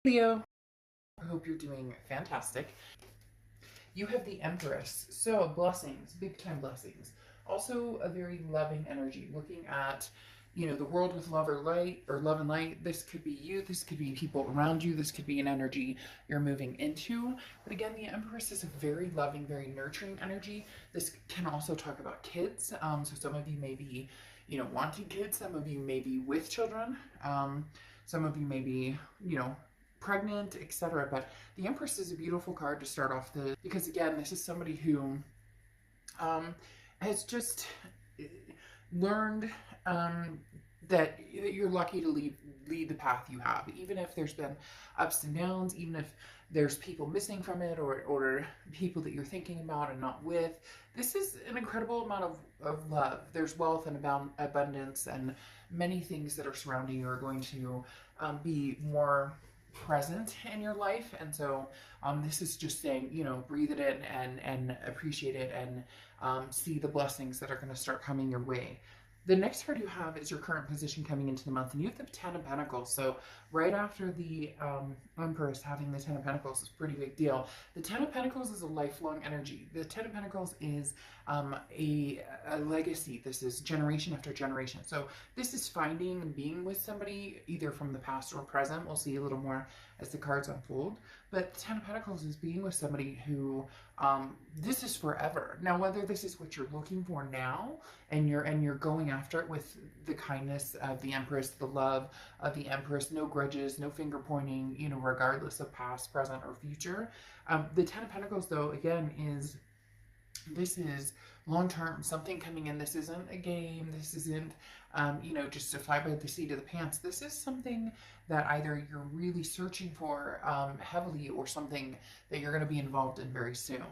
Leo, I hope you're doing fantastic. You have the Empress, so blessings, big time blessings. Also a very loving energy, looking at, the world with love or light, or love and light. This could be you, this could be people around you, this could be an energy you're moving into. But again, the Empress is a very loving, very nurturing energy. This can also talk about kids. So some of you may be, wanting kids, some of you may be with children, some of you may be, pregnant, etc. But the Empress is a beautiful card to start off because again, this is somebody who has just learned that you're lucky to lead the path you have, even if there's been ups and downs, even if there's people missing from it, or people that you're thinking about and not with. This is an incredible amount of love. There's wealth and abundance, and many things that are surrounding you are going to be more present in your life. And so this is just saying, breathe it in and appreciate it, and see the blessings that are going to start coming your way. The next card you have is your current position coming into the month, and you have the Ten of Pentacles. So right after the Empress, having the Ten of Pentacles is a pretty big deal. The Ten of Pentacles is a lifelong energy. The Ten of Pentacles is a legacy. This is generation after generation. So this is finding and being with somebody either from the past or present. We'll see a little more as the cards unfold. But the Ten of Pentacles is being with somebody who this is forever. Now, whether this is what you're looking for now, and you're going after it with the kindness of the Empress, the love of the Empress, no grudges, no finger pointing, regardless of past, present, or future. The Ten of Pentacles, though, again, this is long-term, something coming in. This isn't a game. This isn't, just to fly by the seat of the pants. This is something that either you're really searching for heavily, or something that you're going to be involved in very soon.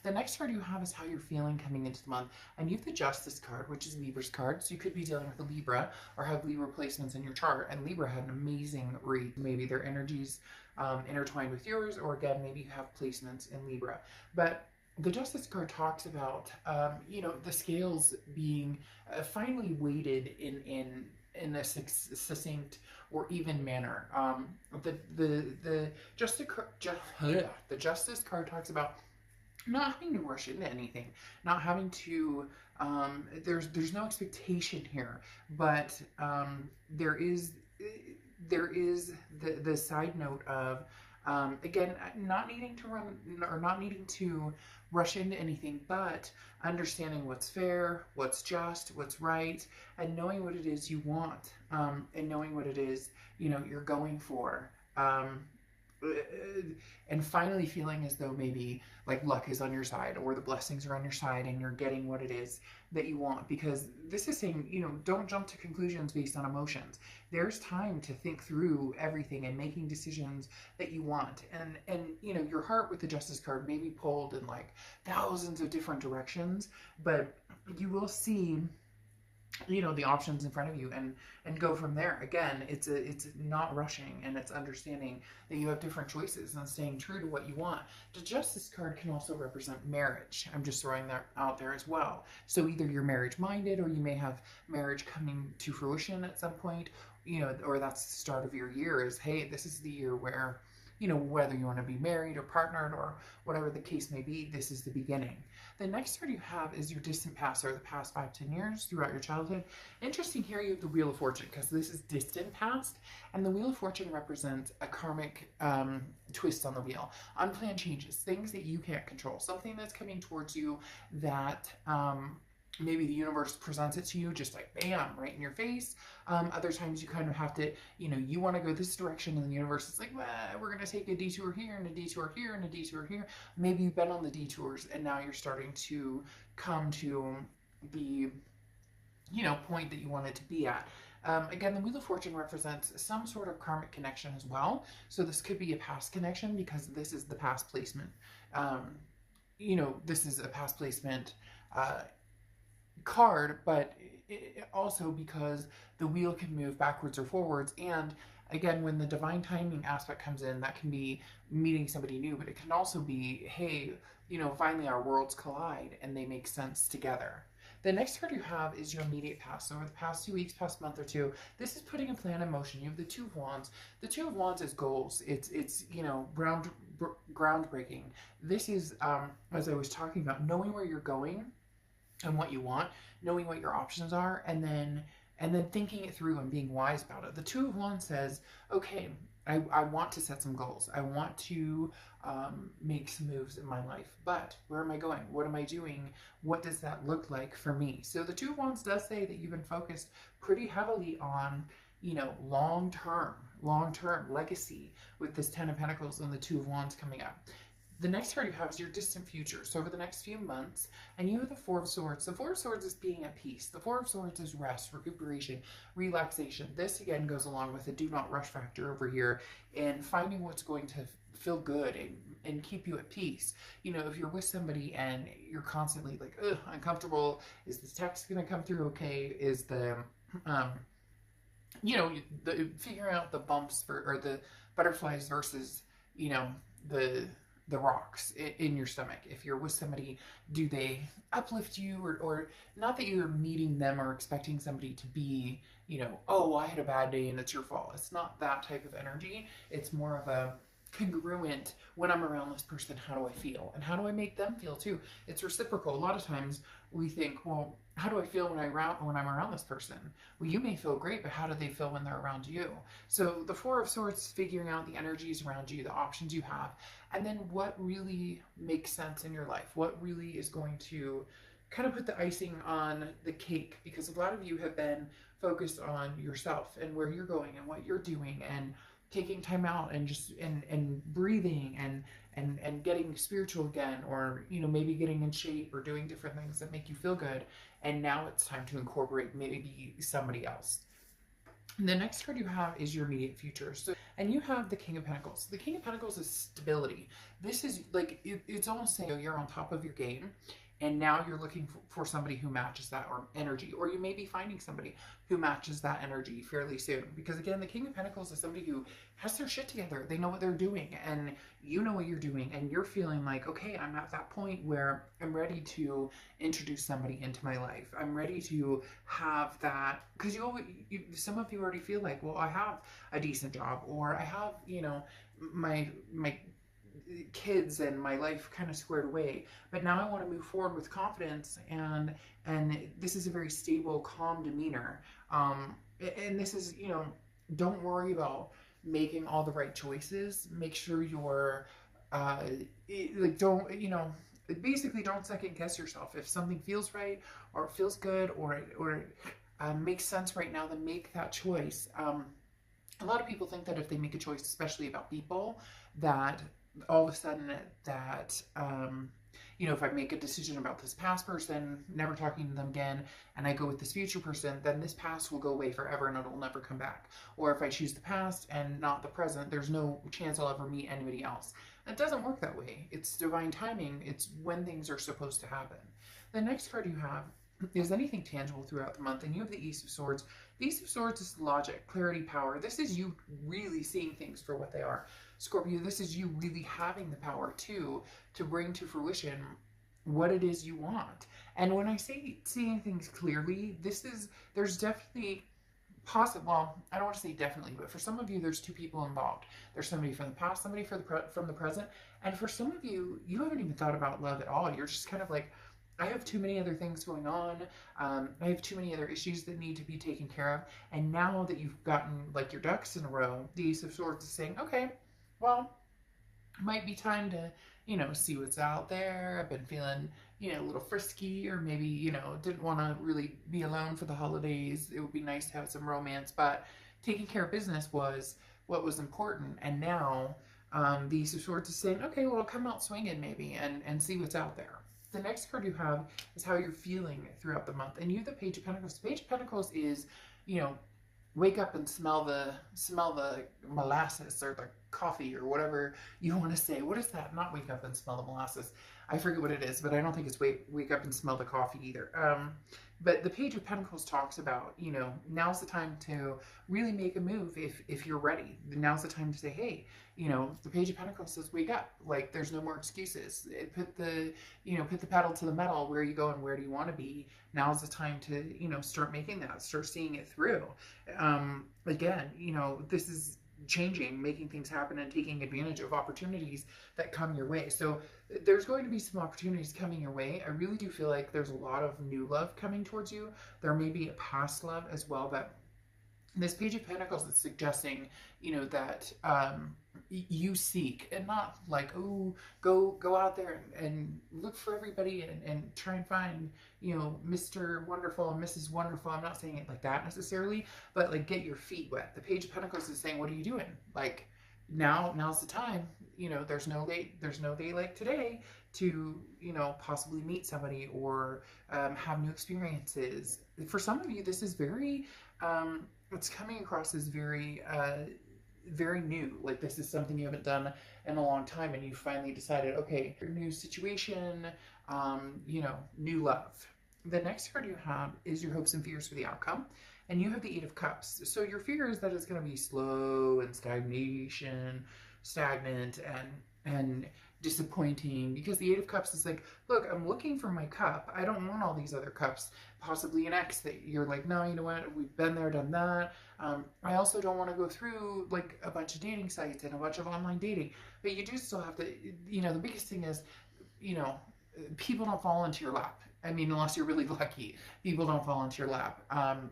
The next card you have is how you're feeling coming into the month. And you have the Justice card, which is Libra's card. So you could be dealing with a Libra or have Libra placements in your chart. And Libra had an amazing read. Maybe their energies intertwined with yours, or again, maybe you have placements in Libra. But the Justice card talks about, the scales being finally weighted in a succinct or even manner. The Justice card talks about not having to rush into anything, not having to, there's no expectation here, but there is the side note of, again, not needing to run, or not needing to rush into anything, but understanding what's fair, what's just, what's right, and knowing what it is you want, and knowing what it is, you're going for. And finally feeling as though maybe like luck is on your side, or the blessings are on your side, and you're getting what it is that you want. Because this is saying, don't jump to conclusions based on emotions. There's time to think through everything and making decisions that you want. And your heart with the Justice card may be pulled in like thousands of different directions, but you will see the options in front of you, and go from there. Again, it's not rushing, and it's understanding that you have different choices and staying true to what you want. The Justice card can also represent marriage. I'm just throwing that out there as well. So either you're marriage minded, or you may have marriage coming to fruition at some point, or that's the start of your year, is, hey, this is the year where, whether you want to be married or partnered or whatever the case may be, this is the beginning. The next card you have is your distant past, or the past 5-10 years throughout your childhood. Interesting here, you have the Wheel of Fortune, because this is distant past, and the Wheel of Fortune represents a karmic twist on the wheel. Unplanned changes, things that you can't control, something that's coming towards you that maybe the universe presents it to you just like bam, right in your face. Other times you kind of have to, you want to go this direction, and the universe is like, well, we're going to take a detour here, and a detour here, and a detour here. Maybe you've been on the detours, and now you're starting to come to the, point that you wanted to be at. Again, the Wheel of Fortune represents some sort of karmic connection as well. So this could be a past connection, because this is the past placement. This is a past placement card, but also because the wheel can move backwards or forwards. And again, when the divine timing aspect comes in, that can be meeting somebody new, but it can also be, hey, finally our worlds collide and they make sense together. The next card you have is your immediate past. So over the past 2 weeks, past month or two, this is putting a plan in motion. You have the Two of Wands. The Two of Wands is goals. It's you know, groundbreaking. This is, as I was talking about, knowing where you're going and what you want, knowing what your options are, and then thinking it through and being wise about it. The Two of Wands says, okay, I want to set some goals. I want to make some moves in my life, but where am I going? What am I doing? What does that look like for me? So the Two of Wands does say that you've been focused pretty heavily on, you know, long-term legacy with this Ten of Pentacles and the Two of Wands coming up. The next card you have is your distant future. So over the next few months, and you have the Four of Swords. The Four of Swords is being at peace. The Four of Swords is rest, recuperation, relaxation. This again goes along with the do not rush factor over here and finding what's going to feel good and keep you at peace. You know, if you're with somebody and you're constantly like, ugh, uncomfortable, is this text going to come through okay? Is the, you know, figuring out the bumps or the butterflies versus, you know, the rocks in your stomach. If you're with somebody, do they uplift you, or not that you're meeting them or expecting somebody to be, you know, oh, I had a bad day and it's your fault. It's not that type of energy. It's more of a congruent, when I'm around this person, how do I feel? And how do I make them feel too? It's reciprocal. A lot of times we think, well, how do I feel when I'm around this person? Well, you may feel great, but how do they feel when they're around you? So the Four of Swords, figuring out the energies around you, the options you have, and then what really makes sense in your life, what really is going to kind of put the icing on the cake, because a lot of you have been focused on yourself and where you're going and what you're doing and taking time out and just and breathing and getting spiritual again, or you know, maybe getting in shape or doing different things that make you feel good. And now it's time to incorporate maybe somebody else. And the next card you have is your immediate future. So, and you have the King of Pentacles. The King of Pentacles is stability. This is like, it's almost saying you're on top of your game, and now you're looking for somebody who matches that or energy, or you may be finding somebody who matches that energy fairly soon. Because again, the King of Pentacles is somebody who has their shit together. They know what they're doing, and you know what you're doing, and you're feeling like, okay, I'm at that point where I'm ready to introduce somebody into my life. I'm ready to have that, because some of you already feel like, well, I have a decent job, or I have, you know, my kids and my life kind of squared away, but now I want to move forward with confidence, and this is a very stable, calm demeanor, and this is, you know, don't worry about making all the right choices. Make sure you're like, don't, you know, basically don't second guess yourself. If something feels right or feels good or makes sense right now, then make that choice. A lot of people think that if they make a choice, especially about people, that all of a sudden that, you know, if I make a decision about this past person, never talking to them again, and I go with this future person, then this past will go away forever and it'll never come back. Or if I choose the past and not the present, there's no chance I'll ever meet anybody else. It doesn't work that way. It's divine timing. It's when things are supposed to happen. The next card you have is anything tangible throughout the month, and you have the Ace of Swords. The Ace of Swords is logic, clarity, power. This is you really seeing things for what they are. Scorpio, this is you really having the power to bring to fruition what it is you want. And when I say seeing things clearly, there's definitely possible, well, I don't want to say definitely, but for some of you, there's two people involved. There's somebody from the past, somebody from the present, and for some of you, you haven't even thought about love at all. You're just kind of like, I have too many other things going on. I have too many other issues that need to be taken care of. And now that you've gotten like your ducks in a row, the Ace of Swords is saying, okay, well, it might be time to, you know, see what's out there. I've been feeling, you know, a little frisky, or maybe, you know, didn't want to really be alone for the holidays. It would be nice to have some romance, but taking care of business was what was important. And now the Ace of Swords is saying, okay, well, come out swinging maybe and see what's out there. The next card you have is how you're feeling throughout the month. And you have the Page of Pentacles. The Page of Pentacles is, you know, wake up and smell the molasses or the coffee or whatever you want to say. What is that? Not wake up and smell the molasses. I forget what it is, but I don't think it's wake up and smell the coffee either. But the Page of Pentacles talks about, you know, now's the time to really make a move if you're ready. Now's the time to say, hey, you know, the Page of Pentacles says wake up. Like, there's no more excuses. Put the pedal to the metal. Where are you going? Where do you want to be? Now's the time to, you know, start making that, start seeing it through. Again, you know, this is changing, making things happen, and taking advantage of opportunities that come your way. So there's going to be some opportunities coming your way. I really do feel like there's a lot of new love coming towards you. There may be a past love as well, but this Page of Pentacles is suggesting, you know, that you seek, and not like, oh, go out there and look for everybody and try and find, you know, Mr. Wonderful and Mrs. Wonderful. I'm not saying it like that necessarily, but like get your feet wet. The Page of Pentacles is saying, what are you doing? Like, now's the time. You know, there's no day like today to, you know, possibly meet somebody or have new experiences. For some of you, this is very it's coming across as very very new. Like, this is something you haven't done in a long time, and you finally decided, okay, new situation, you know, new love. The next card you have is your hopes and fears for the outcome, and you have the Eight of Cups. So your fear is that it's going to be slow and stagnant and disappointing, because the Eight of Cups is like, look, I'm looking for my cup. I don't want all these other cups. Possibly an ex that you're like, no, you know what, we've been there, done that. I also don't want to go through like a bunch of dating sites and a bunch of online dating, but you do still have to, you know, the biggest thing is, you know, people don't fall into your lap. I mean, unless you're really lucky, people don't fall into your lap.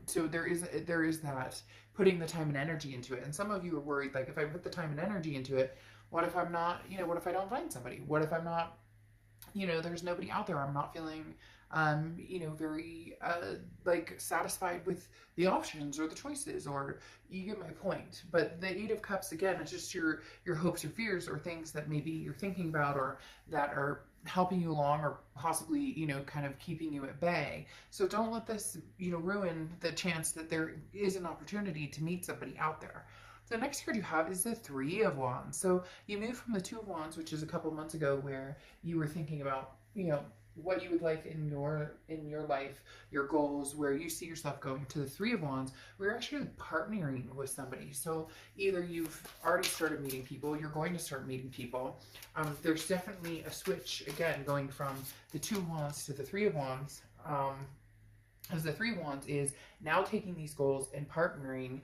So there is that, putting the time and energy into it. And some of you are worried, like, if I put the time and energy into it, what if I'm not, you know, what if I don't find somebody? What if I'm not, you know, there's nobody out there. I'm not feeling, you know, very, like, satisfied with the options or the choices, or you get my point. But the Eight of Cups, again, is just your hopes or fears, or things that maybe you're thinking about, or that are helping you along, or possibly, you know, kind of keeping you at bay. So don't let this, you know, ruin the chance that there is an opportunity to meet somebody out there. The next card you have is the Three of Wands. So you moved from the Two of Wands, which is a couple months ago, where you were thinking about, you know, what you would like in your life, your goals, where you see yourself going, to the Three of Wands. We're actually partnering with somebody. So either you've already started meeting people, you're going to start meeting people. There's definitely a switch, again, going from the Two of Wands to the Three of Wands. As the Three of Wands is now taking these goals and partnering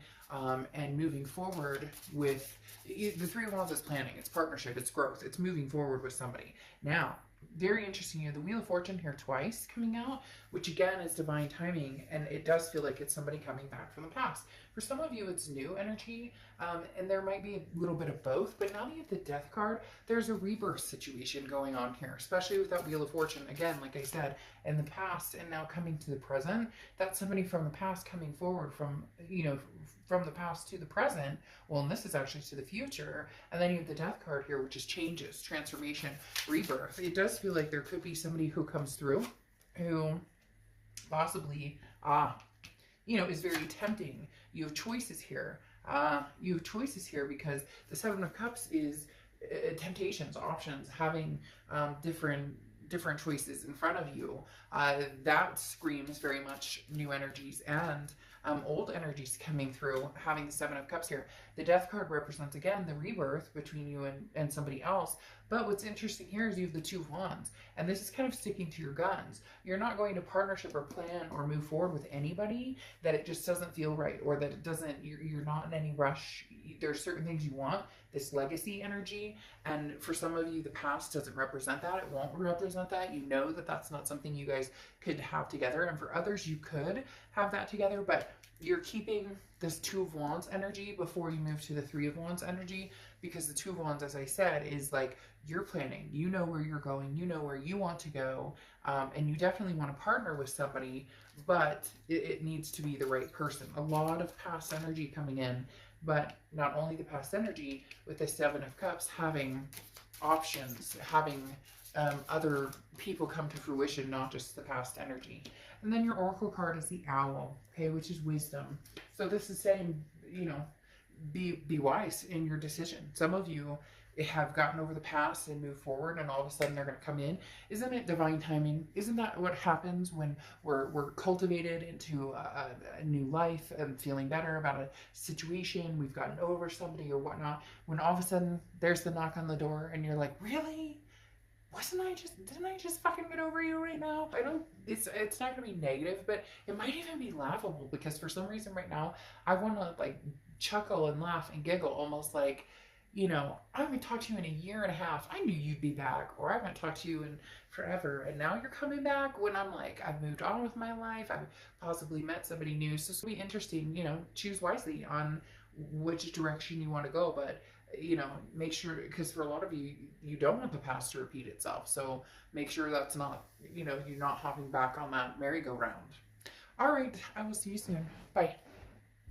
and moving forward with, the Three of Wands is planning, it's partnership, it's growth, it's moving forward with somebody. Now, very interesting, you have the Wheel of Fortune here twice coming out, which again is divine timing, and it does feel like it's somebody coming back from the past. For some of you, it's new energy, and there might be a little bit of both, but now that you have the Death card, there's a rebirth situation going on here, especially with that Wheel of Fortune. Again, like I said, in the past and now coming to the present, that's somebody from the past coming forward from, you know, from the past to the present. Well, and this is actually to the future. And then you have the Death card here, which is changes, transformation, rebirth. It does feel like there could be somebody who comes through who possibly, you know, is very tempting. You have choices here. You have choices here because the Seven of Cups is temptations, options, having different choices in front of you. That screams very much new energies and old energies coming through, having the Seven of Cups here. The Death card represents, again, the rebirth between you and somebody else. But what's interesting here is you have the Two of Wands, and this is kind of sticking to your guns. You're not going to partnership or plan or move forward with anybody that it just doesn't feel right, or that it doesn't, you're not in any rush. There's certain things you want, this legacy energy, and for some of you, the past doesn't represent that. It won't represent that. You know that that's not something you guys could have together, and for others, you could have that together, but you're keeping this Two of Wands energy before you move to the Three of Wands energy, because the Two of Wands, as I said, is like you're planning. You know where you're going. You know where you want to go, and you definitely want to partner with somebody, but it needs to be the right person. A lot of past energy coming in, but not only the past energy, with the Seven of Cups, having options, having other people come to fruition, not just the past energy. And then your Oracle card is the Owl, okay, which is wisdom. So this is saying, you know, be wise in your decision. Some of you have gotten over the past and moved forward, and all of a sudden they're going to come in. Isn't it divine timing? Isn't that what happens when we're cultivated into a new life and feeling better about a situation? We've gotten over somebody or whatnot. When all of a sudden there's the knock on the door, and you're like, really? Didn't I just fucking get over you right now? I don't, it's not gonna be negative, but it might even be laughable, because for some reason right now, I wanna like chuckle and laugh and giggle, almost like, I haven't talked to you in a year and a half. I knew you'd be back, or I haven't talked to you in forever, and now you're coming back, when I'm like, I've moved on with my life, I've possibly met somebody new. So it's gonna be interesting, choose wisely on which direction you want to go, but make sure, because for a lot of you, you don't want the past to repeat itself. So make sure that's not, you're not hopping back on that merry-go-round. All right, I will see you soon. Bye.